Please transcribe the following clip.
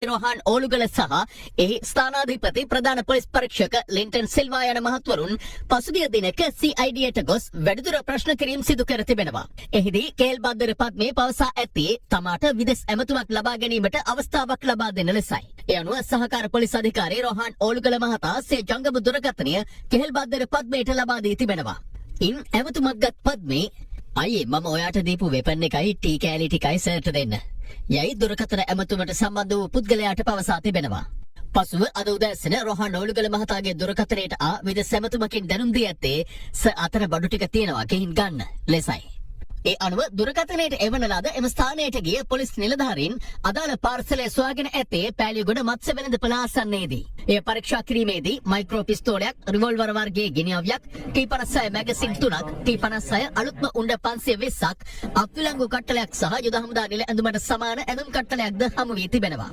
රෝහන් ඕලුගල සහ එහි ස්ථානාධිපති ප්‍රධාන පොලිස් පරීක්ෂක ලින්ටන් සිල්වා යන මහත්වරුන් පසුගිය දිනක CIDට ගොස් වැඩිදුර ප්‍රශ්න කිරීම් සිදු කර තිබෙනවා. එහිදී කේල් බද්දර පද්මේ පවසා ඇත්තේ තමාට විදෙස් ඇමතුමක් ලබා ගැනීමට අවස්ථාවක් ලබා දෙන ලෙසයි. ඒ අනුව සහකාර පොලිස් අධිකාරී රෝහන් ඕලුගල මහතා සේ ජංගම දුරකථනය කේල් බද්දර පද්මේට ලබා දී තිබෙනවා. ඉන් ඇමතුමක් ගත් පද්මේ අයියේ මම ඔයාට දීපු වෙපන් එකයි ටී කෑලි ටිකයි සර්ට දෙන්න. යයි දුරකථන ඇමතුමට සම්බන්ධ වූ පුද්ගලයාට පවසා තිබෙනවා. පසුව අද උදෑසන රෝහන් ඕලුගල මහතාගේ දුරකථනයට විදෙස් ඇමතුමකින් දැනුම් දී ඇත්තේ අතර බඩු ටික තියෙනවා ගෙහින් ගන්න ලෙසයි. ඒ අනුව දුරකථනයට එවන ලද එම ස්ථානයට ගිය පොලිස් නිලධාරීන් අදාළ පාර්සලය සොයාගෙන ඇත්තේ පෑලියගොඩ මත්ස්‍ය වෙළඳපොළ ආසන්නයේදී. එය පරීක්ෂා කිරීමේදී මයික්‍රෝ පිස්තෝලයක්, රිවෝල්වර් වර්ගයේ ගිනි අවයක්, T56 මැගසින් 3ක්, T56 අලුත්ම උණ්ඩ 520ක්, අත්විලංගු කට්ටලයක් සහ යුද හමුදා නිල ඇඳුමට සමාන ඇඳුම් කට්ටලයක්ද හමු වී තිබෙනවා.